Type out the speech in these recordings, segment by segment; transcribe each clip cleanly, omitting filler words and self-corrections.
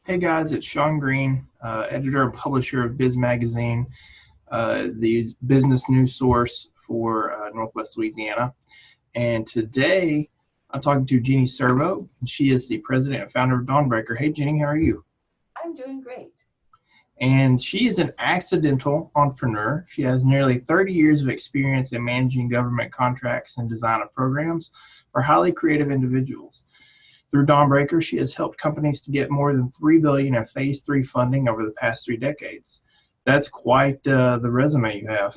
Hey guys, it's Sean Green, editor and publisher of Biz Magazine, the business news source for Northwest Louisiana. And today I'm talking to Jeannie Servo. She is the president and founder of Dawnbreaker. Hey Jeannie, how are you? I'm doing great. And she is an accidental entrepreneur. She has nearly 30 years of experience in managing government contracts and design of programs for highly creative individuals. Through Dawnbreaker, she has helped companies to get more than $3 billion in Phase 3 funding over the past 3 decades. That's quite the resume you have.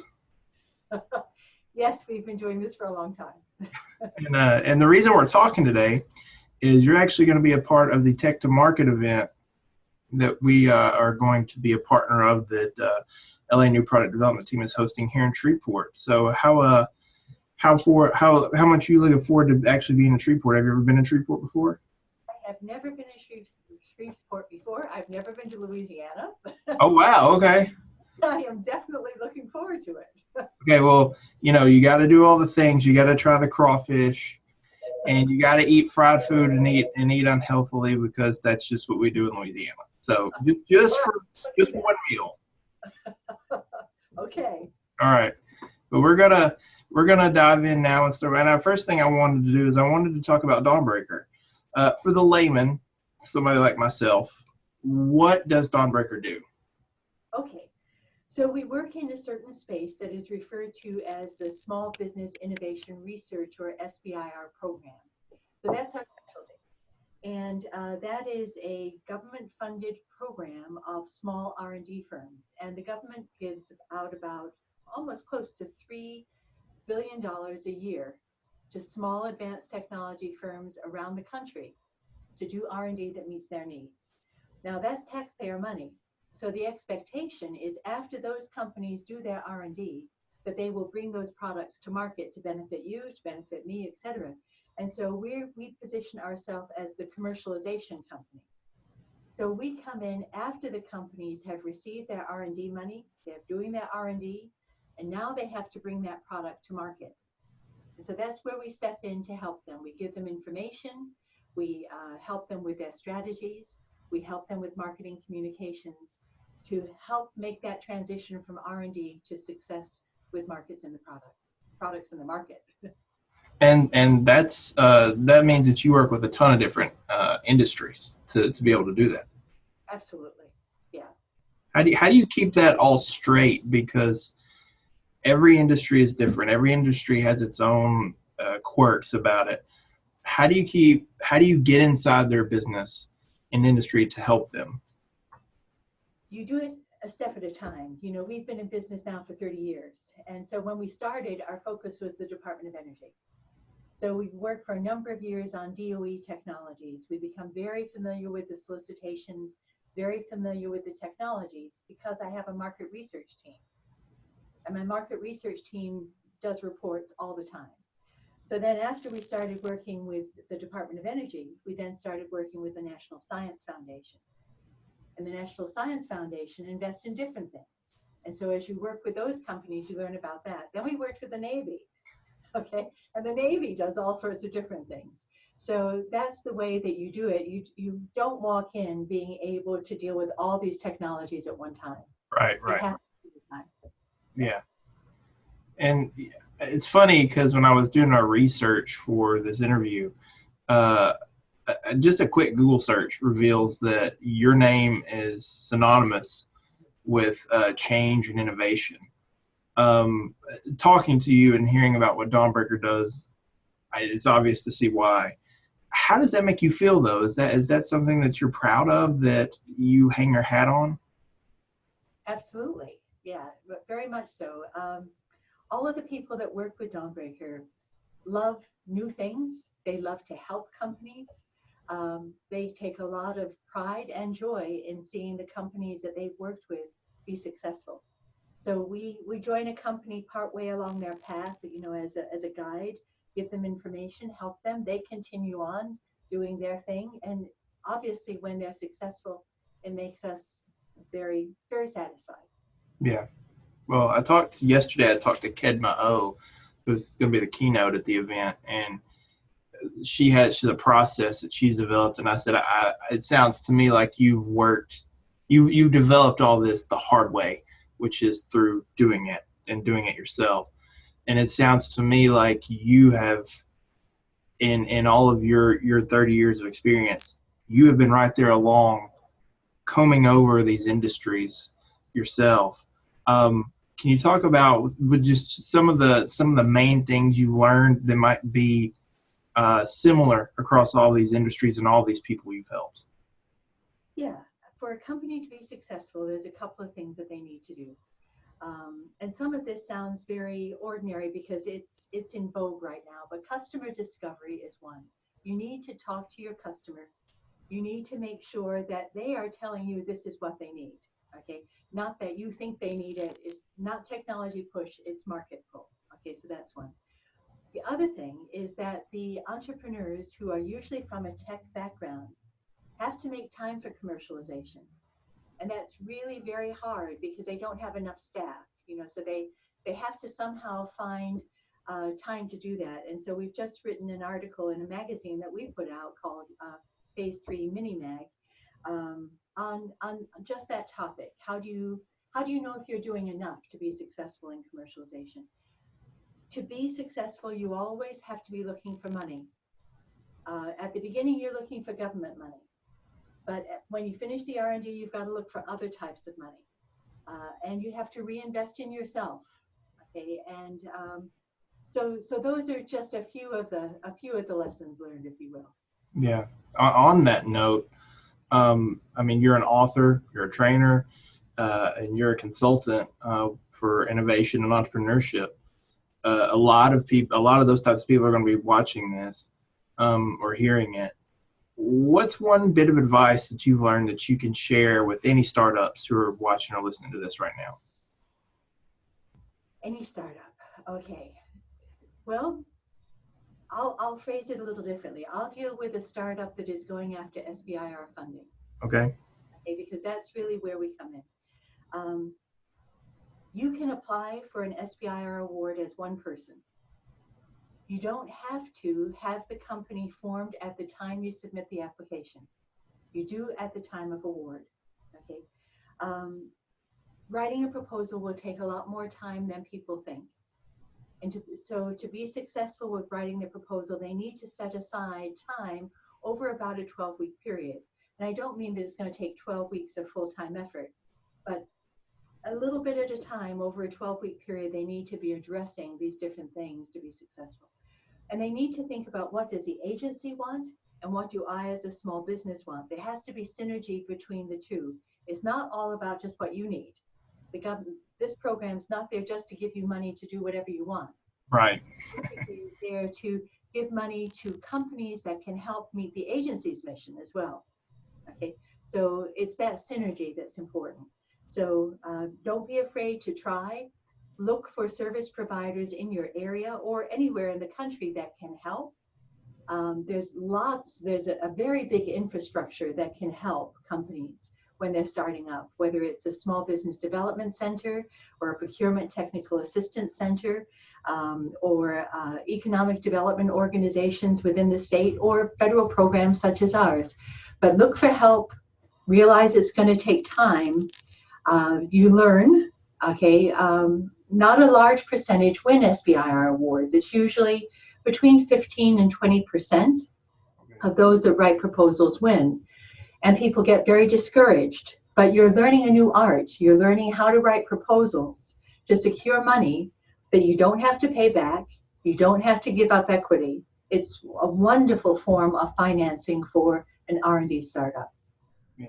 Yes, we've been doing this for a long time. And the reason we're talking today is you're actually going to be a part of the Tech to Market event that we are going to be a partner of that LA New Product Development Team is hosting here in Shreveport. So how much you looking forward to actually being in Shreveport? Have you ever been in Shreveport before? I have never been in Shreveport before. I've never been to Louisiana. Oh wow, okay. I am definitely looking forward to it. Okay, well, you got to do all the things. You got to try the crawfish, and you got to eat fried food and eat unhealthily because that's just what we do in Louisiana. So just one meal. Okay. All right, but we're gonna dive in now and start. And the first thing I wanted to do is I wanted to talk about Dawnbreaker. For the layman, somebody like myself, what does Dawnbreaker do? Okay. So we work in a certain space that is referred to as the Small Business Innovation Research, or SBIR program. So that's our specialty. And that is a government-funded program of small R&D firms. And the government gives out about almost close to $3 billion a year to small advanced technology firms around the country to do R&D that meets their needs. Now that's taxpayer money. So the expectation is after those companies do their R&D, that they will bring those products to market to benefit you, to benefit me, et cetera. And so we position ourselves as the commercialization company. So we come in after the companies have received their R&D money, they're doing their R&D, and now they have to bring that product to market. And so that's where we step in to help them. We give them information, we help them with their strategies, we help them with marketing communications to help make that transition from R&D to success with markets in the products in the market. And that means that you work with a ton of different industries to be able to do that. Absolutely, yeah. How do you keep that all straight? Because every industry is different. Every industry has its own quirks about it. How do you get inside their business and industry to help them? You do it a step at a time. We've been in business now for 30 years. And so when we started, our focus was the Department of Energy. So we've worked for a number of years on DOE technologies. We become very familiar with the solicitations, very familiar with the technologies because I have a market research team. And my market research team does reports all the time. So then after we started working with the Department of Energy, we then started working with the National Science Foundation. And the National Science Foundation invests in different things. And so as you work with those companies, you learn about that. Then we worked with the Navy, okay? And the Navy does all sorts of different things. So that's the way that you do it. You don't walk in being able to deal with all these technologies at one time. Right, You right. have to do time. Yeah. And it's funny because when I was doing our research for this interview, uh, just a quick Google search reveals that your name is synonymous with change and innovation. Talking to you and hearing about what Dawnbreaker does, it's obvious to see why. How does that make you feel, though? Is that something that you're proud of, that you hang your hat on? Absolutely. Yeah, but very much so. All of the people that work with Dawnbreaker love new things. They love to help companies. They take a lot of pride and joy in seeing the companies that they've worked with be successful. So we join a company partway along their path, as a guide, give them information, help them. They continue on doing their thing. And obviously when they're successful, it makes us very, very satisfied. Yeah. Well, I talked yesterday. I talked to Kedma O, who's going to be the keynote at the event, and she's a process that she's developed, and I said, it sounds to me like you've developed all this the hard way, which is through doing it and doing it yourself. And it sounds to me like you have, in all of your 30 years of experience, you have been right there along, combing over these industries yourself. Can you talk about with just some of the main things you've learned that might be similar across all these industries and all these people you've helped? Yeah, for a company to be successful, there's a couple of things that they need to do. And some of this sounds very ordinary because it's in vogue right now, but customer discovery is one. You need to talk to your customer. You need to make sure that they are telling you this is what they need. Okay, not that you think they need it. It's not technology push, it's market pull. Okay, so that's one. The other thing is that the entrepreneurs who are usually from a tech background have to make time for commercialization. And that's really very hard because they don't have enough staff, so they have to somehow find time to do that. And so we've just written an article in a magazine that we put out called Phase 3 Mini Mag on just that topic. How do you know if you're doing enough to be successful in commercialization? To be successful, you always have to be looking for money. At the beginning, you're looking for government money. But when you finish the R&D, you've got to look for other types of money. And you have to reinvest in yourself. Okay, and so those are just a few of the lessons learned, if you will. Yeah. On that note, I mean, you're an author, you're a trainer, and you're a consultant for innovation and entrepreneurship. A lot of those types of people are going to be watching this or hearing it. What's one bit of advice that you've learned that you can share with any startups who are watching or listening to this right now? Any startup. Okay. Well, I'll phrase it a little differently. I'll deal with a startup that is going after SBIR funding. Okay. Okay, because that's really where we come in. You can apply for an SBIR award as one person. You don't have to have the company formed at the time you submit the application. You do at the time of award. Okay. Writing a proposal will take a lot more time than people think. And to be successful with writing the proposal, they need to set aside time over about a 12-week period. And I don't mean that it's going to take 12 weeks of full-time effort, but a little bit at a time over a 12-week period, they need to be addressing these different things to be successful. And they need to think about, what does the agency want and what do I as a small business want? There has to be synergy between the two. It's not all about just what you need. This program's not there just to give you money to do whatever you want. Right. It's there to give money to companies that can help meet the agency's mission as well. Okay, so it's that synergy that's important. So don't be afraid to try. Look for service providers in your area or anywhere in the country that can help. There's a very big infrastructure that can help companies when they're starting up, whether it's a small business development center or a procurement technical assistance center, or economic development organizations within the state, or federal programs such as ours. But look for help, realize it's going to take time. You learn, okay, not a large percentage win SBIR awards. It's usually between 15 and 20% of those that write proposals win. And people get very discouraged, but you're learning a new art. You're learning how to write proposals to secure money that you don't have to pay back. You don't have to give up equity. It's a wonderful form of financing for an R&D startup. Yeah,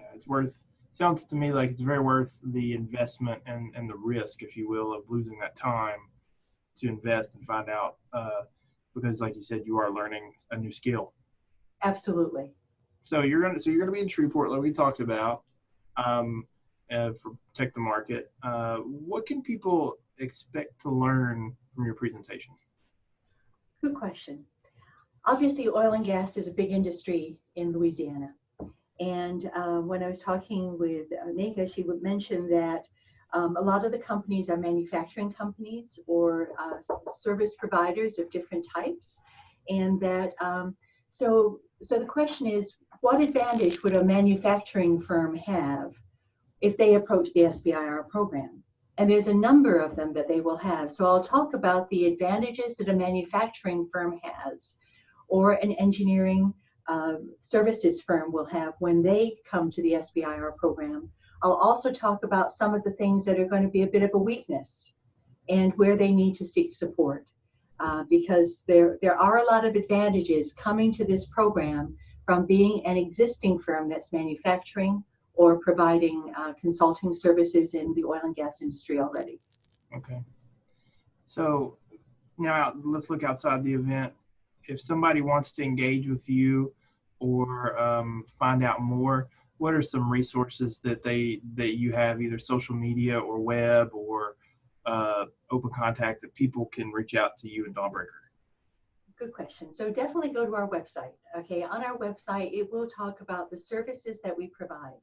sounds to me like it's very worth the investment and the risk, if you will, of losing that time to invest and find out, because like you said, you are learning a new skill. Absolutely. So you're going to be in Shreveport, like we talked about, for Protect the Market. What can people expect to learn from your presentation? Good question. Obviously, oil and gas is a big industry in Louisiana. And when I was talking with Nika, she would mention that a lot of the companies are manufacturing companies or service providers of different types. And that, so the question is, what advantage would a manufacturing firm have if they approach the SBIR program? And there's a number of them that they will have. So I'll talk about the advantages that a manufacturing firm has, or an engineering services firm will have when they come to the SBIR program. I'll also talk about some of the things that are going to be a bit of a weakness and where they need to seek support. Because there are a lot of advantages coming to this program from being an existing firm that's manufacturing or providing consulting services in the oil and gas industry already. Okay. So now let's look outside the event. If somebody wants to engage with you or find out more, what are some resources that you have, either social media or web or open contact, that people can reach out to you and Dawnbreaker? Good question. So definitely go to our website. Okay, on our website, it will talk about the services that we provide.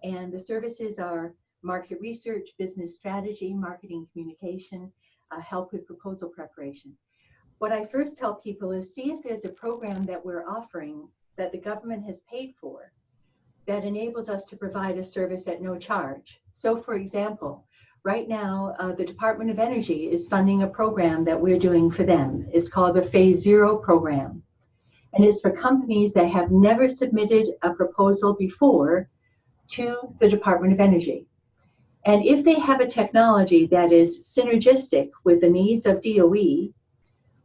And the services are market research, business strategy, marketing communication, help with proposal preparation. What I first tell people is see if there's a program that we're offering that the government has paid for that enables us to provide a service at no charge. So for example, right now, the Department of Energy is funding a program that we're doing for them. It's called the Phase Zero program. And it's for companies that have never submitted a proposal before to the Department of Energy. And if they have a technology that is synergistic with the needs of DOE,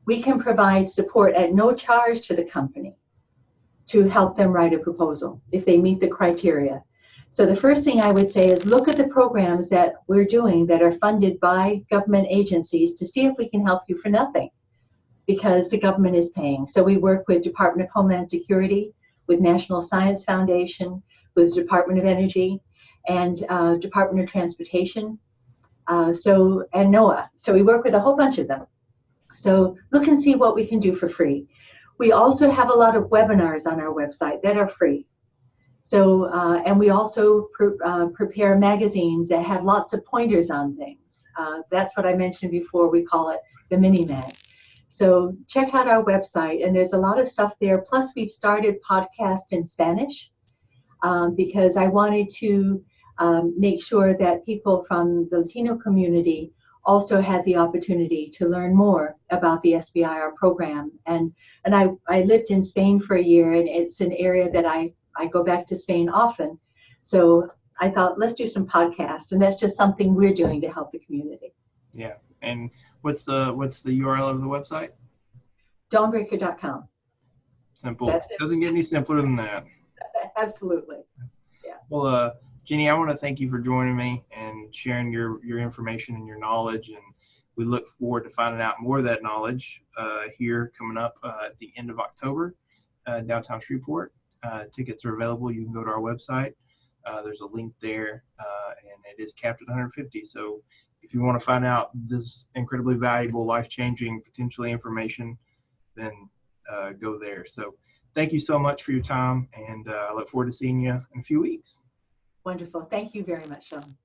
we can provide support at no charge to the company to help them write a proposal if they meet the criteria. So the first thing I would say is look at the programs that we're doing that are funded by government agencies to see if we can help you for nothing, because the government is paying. So we work with Department of Homeland Security, with National Science Foundation, with Department of Energy, and Department of Transportation, and NOAA. So we work with a whole bunch of them. So look and see what we can do for free. We also have a lot of webinars on our website that are free. So, and we also prepare magazines that have lots of pointers on things. That's what I mentioned before. We call it the mini mag. So check out our website, and there's a lot of stuff there. Plus, we've started podcast in Spanish because I wanted to make sure that people from the Latino community also had the opportunity to learn more about the SBIR program. And I lived in Spain for a year, and it's an area that I go back to Spain often. So I thought, let's do some podcasts, and that's just something we're doing to help the community. Yeah. And what's the URL of the website? Dawnbreaker.com. Simple. It doesn't get any simpler than that. Absolutely. Yeah. Well, Jenny, I want to thank you for joining me and sharing your information and your knowledge, and we look forward to finding out more of that knowledge here coming up at the end of October, downtown Shreveport. Tickets are available. You can go to our website. There's a link there, and it is capped at 150. So if you want to find out this incredibly valuable, life-changing, potentially information, then go there. So thank you so much for your time, and I look forward to seeing you in a few weeks. Wonderful. Thank you very much, Sean.